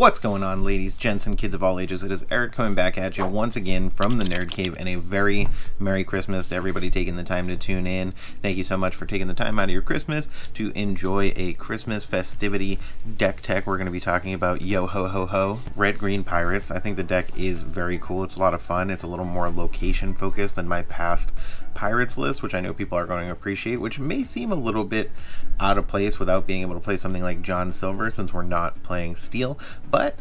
What's going on, ladies, gents, and kids of all ages? It is Eric coming back at you once again from the Nerd Cave, and a very Merry Christmas to everybody taking the time to tune in. Thank you so much for taking the time out of your Christmas to enjoy a Christmas festivity deck tech. We're going to be talking about Yo Ho Ho Ho, Red Green Pirates. I think the deck is very cool. It's a lot of fun. It's a little more location focused than my past Pirates list, which I know people are going to appreciate, which may seem a little bit out of place without being able to play something like John Silver since we're not playing Steel, but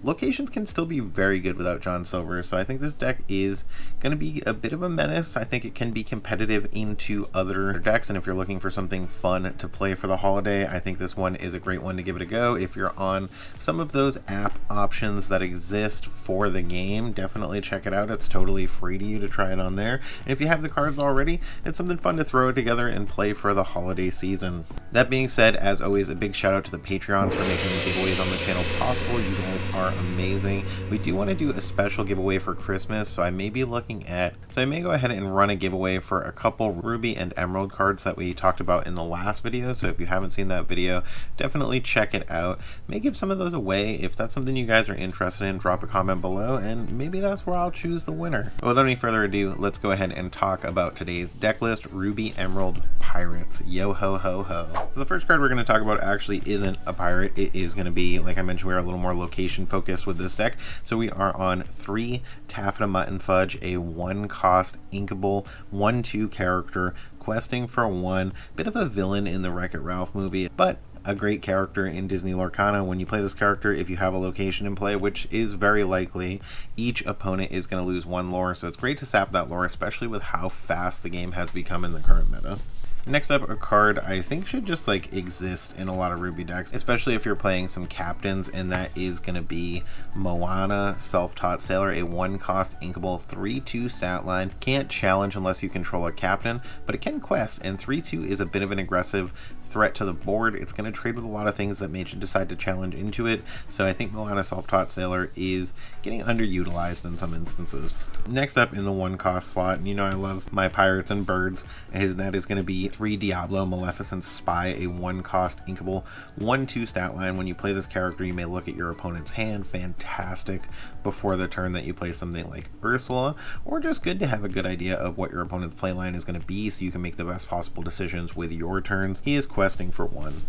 locations can still be very good without John Silver, so I think this deck is going to be a bit of a menace. I think it can be competitive into other decks, and if you're looking for something fun to play for the holiday, I think this one is a great one to give it a go. If you're on some of those app options that exist for the game, definitely check it out. It's totally free to you to try it on there, and if you have the cards already, it's something fun to throw together and play for the holiday season. That being said, as always, a big shout out to the Patreons for making the giveaways on the channel possible. You guys are amazing. We do want to do a special giveaway for Christmas, so I may go ahead and run a giveaway for a couple Ruby and Emerald cards that we talked about in the last video. So if you haven't seen that video, definitely check it out. May give some of those away. If that's something you guys are interested in, drop a comment below and maybe that's where I'll choose the winner. But without any further ado, let's go ahead and talk about today's deck list: Ruby Emerald Pirates. Yo ho ho ho. So the first card we're going to talk about actually isn't a pirate. It is going to be, like I mentioned, we're a little more location focused with this deck. So we are on 3 Taffeta Mutton Fudge, a 1-cost inkable 1/2 character, questing for 1, bit of a villain in the Wreck-It Ralph movie, but a great character in Disney Lorcana. When you play this character, if you have a location in play, which is very likely, each opponent is going to lose 1 lore, so it's great to sap that lore, especially with how fast the game has become in the current meta. Next up, a card I think should just exist in a lot of Ruby decks, especially if you're playing some captains, and that is going to be Moana, Self-Taught Sailor, a 1-cost inkable 3/2 stat line. Can't challenge unless you control a captain, but it can quest, and 3/2 is a bit of an aggressive threat to the board. It's going to trade with a lot of things that made you decide to challenge into it, so I think Moana Self-Taught Sailor is getting underutilized in some instances. Next up in the 1-cost slot, and you know I love my pirates and birds, and that is going to be 3 Diablo Maleficent Spy, a 1-cost inkable 1/2 stat line. When you play this character, you may look at your opponent's hand. Fantastic before the turn that you play something like Ursula, or just good to have a good idea of what your opponent's play line is going to be so you can make the best possible decisions with your turns. He is questing for 1.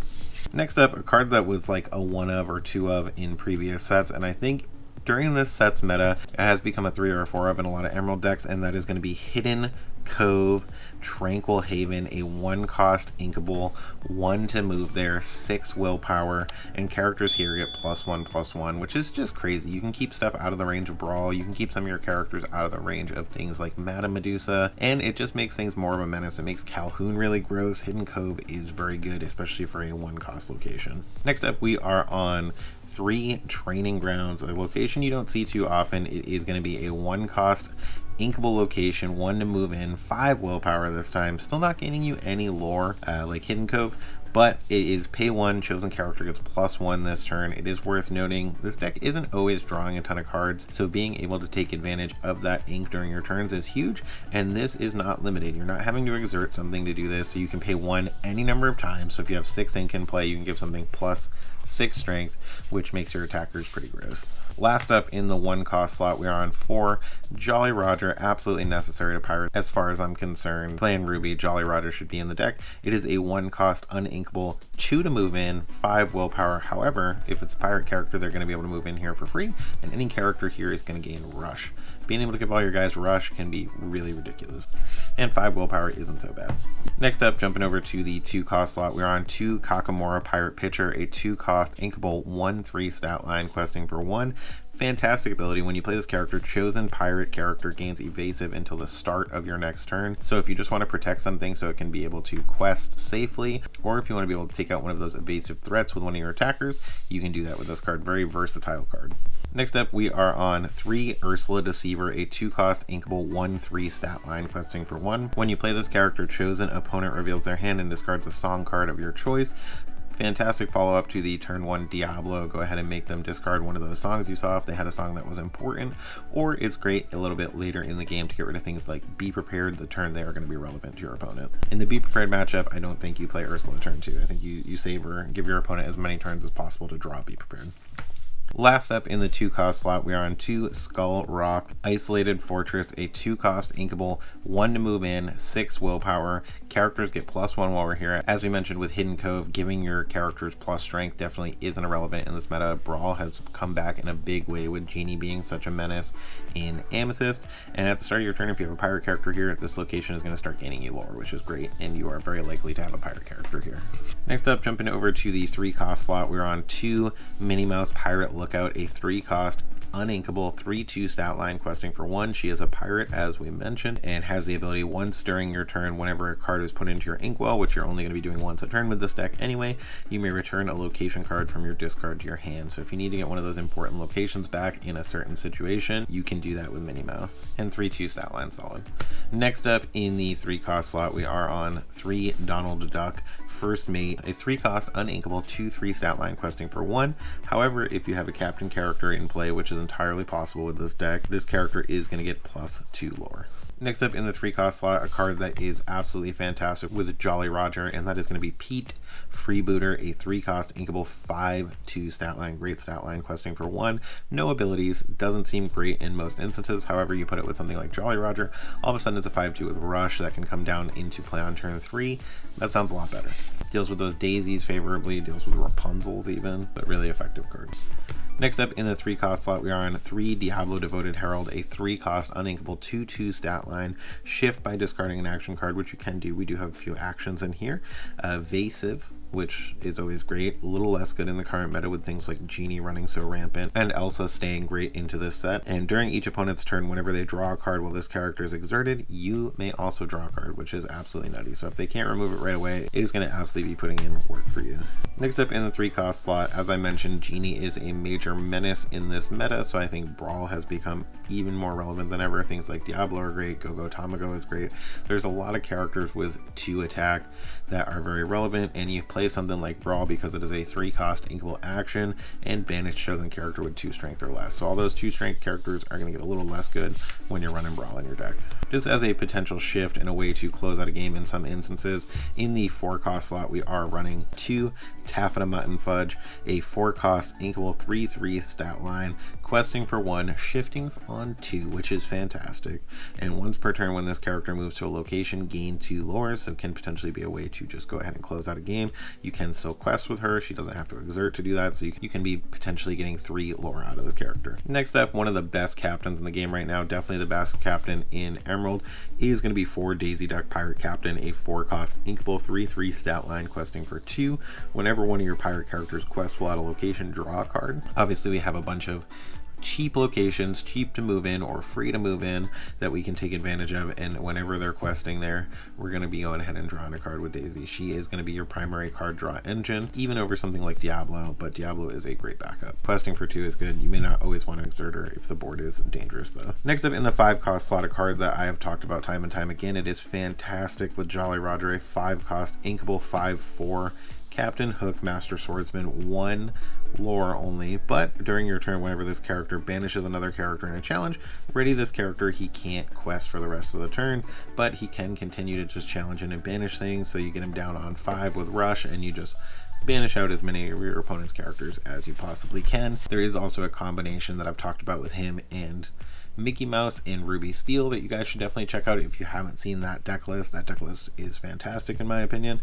Next up, a card that was like a 1 of or 2 of in previous sets, and I think during this set's meta, it has become a 3 or a 4 of in a lot of Emerald decks, and that is going to be Hidden Cove Tranquil Haven, a 1-cost inkable 1 to move there, 6 willpower, and characters here get +1/+1, which is just crazy. You can keep stuff out of the range of Brawl, you can keep some of your characters out of the range of things like Madame Medusa, and it just makes things more of a menace. It makes Calhoun really gross. Hidden Cove is very good, especially for a 1-cost location. Next up, we are on 3 Training Grounds, a location you don't see too often. It is going to be a 1-cost inkable location, 1 to move in, 5 willpower this time. Still not gaining you any lore like Hidden Cove, but it is pay 1, chosen character gets +1 this turn. It is worth noting this deck isn't always drawing a ton of cards, so being able to take advantage of that ink during your turns is huge, and this is not limited. You're not having to exert something to do this, so you can pay 1 any number of times. So if you have 6 ink in play, you can give something +6 strength, which makes your attackers pretty gross. Last up in the 1-cost slot, we are on 4 Jolly Roger, absolutely necessary to Pirates as far as I'm concerned. Playing Ruby, Jolly Roger should be in the deck. It is a 1-cost uninkable 2 to move in, 5 willpower. However, if it's a pirate character, they're going to be able to move in here for free, and any character here is going to gain Rush. Being able to give all your guys Rush can be really ridiculous, and 5 willpower isn't so bad. Next up, jumping over to the 2-cost slot, we're on 2 Kakamora Pirate Pitcher, a 2-cost inkable 1/3 stat line, questing for 1. Fantastic ability. When you play this character, chosen pirate character gains evasive until the start of your next turn. So if you just want to protect something so it can be able to quest safely, or if you want to be able to take out one of those evasive threats with one of your attackers, you can do that with this card. Very versatile card. Next up, we are on 3 Ursula Deceiver, a 2-cost inkable 1/3 stat line, questing for 1. When you play this character, chosen opponent reveals their hand and discards a song card of your choice. Fantastic follow-up to the turn 1 Diablo. Go ahead and make them discard one of those songs you saw if they had a song that was important, or it's great a little bit later in the game to get rid of things like Be Prepared the turn they are going to be relevant to your opponent. In the Be Prepared matchup, I don't think you play Ursula turn 2. I think you save her and give your opponent as many turns as possible to draw Be Prepared. Last up in the 2-cost slot, we are on 2 Skull Rock Isolated Fortress, a 2-cost inkable, 1 to move in, 6 willpower. Characters get +1 while we're here. As we mentioned with Hidden Cove, giving your characters plus strength definitely isn't irrelevant in this meta. Brawl has come back in a big way with Genie being such a menace in Amethyst. And at the start of your turn, if you have a pirate character here, this location is going to start gaining you lore, which is great, and you are very likely to have a pirate character here. Next up, jumping over to the 3-cost slot, we're on 2 Minnie Mouse Pirate Lookout, a 3-cost uninkable 3/2 stat line, questing for 1. She is a pirate, as we mentioned, and has the ability once during your turn, whenever a card is put into your inkwell, which you're only going to be doing once a turn with this deck anyway, you may return a location card from your discard to your hand. So if you need to get one of those important locations back in a certain situation, you can do that with Minnie Mouse. And 3/2 stat line, solid. Next up in the 3-cost slot, we are on 3 Donald Duck First Mate, a 3-cost uninkable 2/3 stat line, questing for 1. However, if you have a captain character in play, which is entirely possible with this deck, this character is going to get +2 lore. Next up in the 3-cost slot, a card that is absolutely fantastic with Jolly Roger, and that is going to be Pete Freebooter, a 3-cost inkable 5/2 stat line, great stat line, questing for 1. No abilities, doesn't seem great in most instances. However, you put it with something like Jolly Roger, all of a sudden it's a 5/2 with Rush that can come down into play on turn 3. That sounds a lot better. Deals with those daisies favorably, deals with Rapunzels even, but really effective card. Next up in the 3-cost slot, we are on 3 Diablo Devoted Herald, a 3-cost uninkable 2/2 stat line, shift by discarding an action card, which you can do. We do have a few actions in here. Evasive, which is always great. A little less good in the current meta with things like Genie running so rampant, and Elsa staying great into this set. And during each opponent's turn, whenever they draw a card while this character is exerted, you may also draw a card, which is absolutely nutty. So if they can't remove it right away, it is going to absolutely be putting in work for you. Next up in the 3-cost slot, as I mentioned, Genie is a major menace in this meta, so I think Brawl has become even more relevant than ever. Things like Diablo are great, Go-Go Tamago is great. There's a lot of characters with 2 attack that are very relevant, and you play something like Brawl because it is a 3-cost inkable action and banish chosen character with 2 strength or less. So all those 2 strength characters are going to get a little less good when you're running Brawl in your deck. Just as a potential shift and a way to close out a game in some instances, in the 4-cost slot we are running 2 Taffeta Mutton Fudge, a 4-cost inkable 3/3 stat line, questing for 1, shifting on 2, which is fantastic. And once per turn when this character moves to a location, gain 2 lore, so can potentially be a way to just go ahead and close out a game. You can still quest with her, she doesn't have to exert to do that, so you can be potentially getting 3 lore out of this character. Next up, one of the best captains in the game right now, definitely the best captain in Emerald, is going to be 4 Daisy Duck Pirate Captain, a 4-cost inkable 3/3 stat line, questing for 2. Whenever one of your pirate characters quests while at a location, draw a card. Obviously we have a bunch of cheap locations, cheap to move in or free to move in, that we can take advantage of, and whenever they're questing there, we're going to be going ahead and drawing a card with Daisy. She is going to be your primary card draw engine, even over something like Diablo, but Diablo is a great backup. Questing for 2 is good. You may not always want to exert her if the board is dangerous though. Next up in the 5-cost slot, a card that I have talked about time and time again. It is fantastic with Jolly Roger, a 5-cost inkable 5/4 Captain Hook Master Swordsman, 1 lore only, but during your turn, whenever this character banishes another character in a challenge, ready this character, he can't quest for the rest of the turn, but he can continue to just challenge and banish things, so you get him down on 5 with Rush, and you just banish out as many of your opponent's characters as you possibly can. There is also a combination that I've talked about with him and Mickey Mouse and Ruby Steel that you guys should definitely check out if you haven't seen that deck list. That deck list is fantastic in my opinion.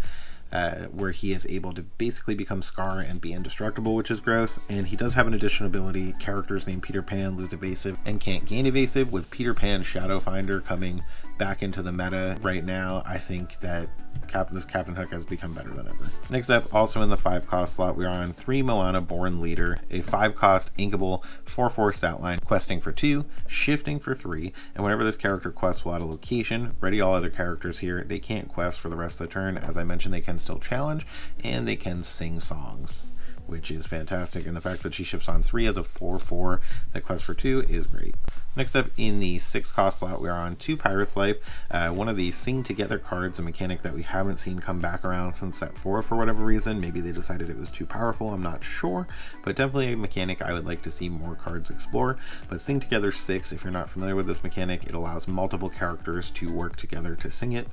Where he is able to basically become Scar and be indestructible, which is gross. And he does have an additional ability. Characters named Peter Pan lose evasive and can't gain evasive. With Peter Pan Shadow Finder coming back into the meta right now, I think that this Captain Hook has become better than ever. Next up, also in the 5-cost slot, we are on 3 Moana Born Leader, a 5-cost inkable 4/4 stat line, questing for 2, shifting for 3, and whenever this character quests while at a location, ready all other characters here. They can't quest for the rest of the turn. As I mentioned, they can still challenge, and they can sing songs, which is fantastic. And the fact that she shifts on 3 as a 4/4 that quests for 2 is great. Next up in the 6-cost slot, we are on 2 Pirate's Life, one of the Sing Together cards, a mechanic that we haven't seen come back around since set 4 for whatever reason. Maybe they decided it was too powerful, I'm not sure, but definitely a mechanic I would like to see more cards explore. But Sing Together 6, if you're not familiar with this mechanic, it allows multiple characters to work together to sing it.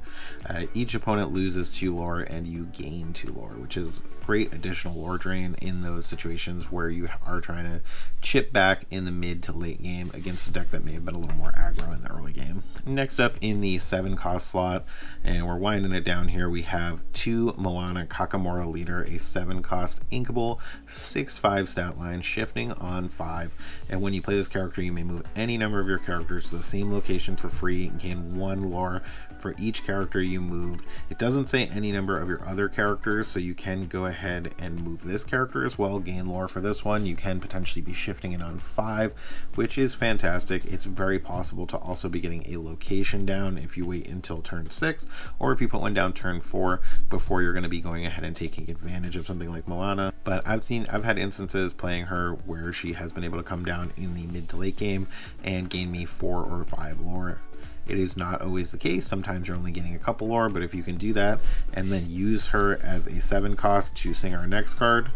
Each opponent loses 2 lore and you gain 2 lore, which is great additional lore drain in those situations where you are trying to chip back in the mid to late game against a deck that may have been a little more aggro in the early game. Next up in the 7 cost slot, and we're winding it down here, we have 2 Moana Kakamora Leader, a 7 cost inkable, 6/5 stat line, shifting on 5. And when you play this character, you may move any number of your characters to the same location for free and gain 1 lore for each character you moved. It doesn't say any number of your other characters, so you can go ahead and move this character as well, gain lore for this one. You can potentially be shifting it on 5, which is fantastic. It's very possible to also be getting a location down if you wait until turn 6, or if you put one down turn 4 before you're going to be going ahead and taking advantage of something like Moana. But I've had instances playing her where she has been able to come down in the mid to late game and gain me 4 or 5 lore. It is not always the case. Sometimes you're only getting a couple lore, but if you can do that and then use her as a 7 cost to sing our next card,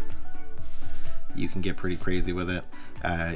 you can get pretty crazy with it.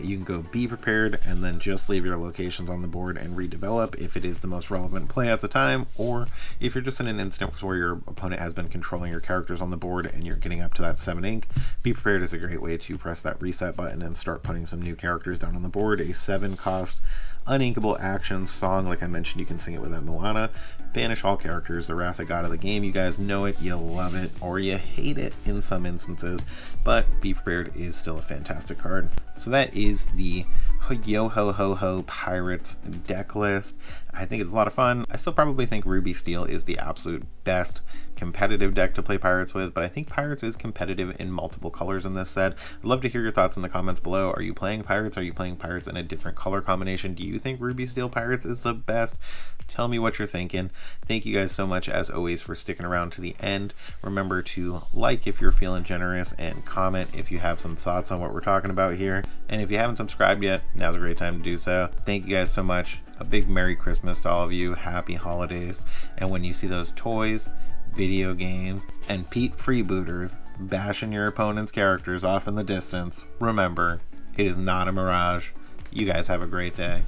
You can go be prepared and then just leave your locations on the board and redevelop if it is the most relevant play at the time, or if you're just in an instance where your opponent has been controlling your characters on the board and you're getting up to that 7 ink. Be prepared is a great way to press that reset button and start putting some new characters down on the board. A 7 cost uninkable action song, like I mentioned, you can sing it with that Moana. Banish all characters, the wrath of God of the game. You guys know it, you love it, or you hate it in some instances, but Be Prepared is still a fantastic card. So that is the Yo Ho Ho Ho Pirates deck list. I think it's a lot of fun. I still probably think Ruby Steel is the absolute best competitive deck to play Pirates with, but I think Pirates is competitive in multiple colors in this set. I'd love to hear your thoughts in the comments below. Are you playing Pirates? Are you playing Pirates in a different color combination? Do you think Ruby Steel Pirates is the best? Tell me what you're thinking. Thank you guys so much, as always, for sticking around to the end. Remember to like if you're feeling generous, and comment if you have some thoughts on what we're talking about here. And if you haven't subscribed yet, now's a great time to do so. Thank you guys so much. A big Merry Christmas to all of you. Happy holidays. And when you see those toys, video games, and Pete freebooters bashing your opponent's characters off in the distance, remember, it is not a mirage. You guys have a great day.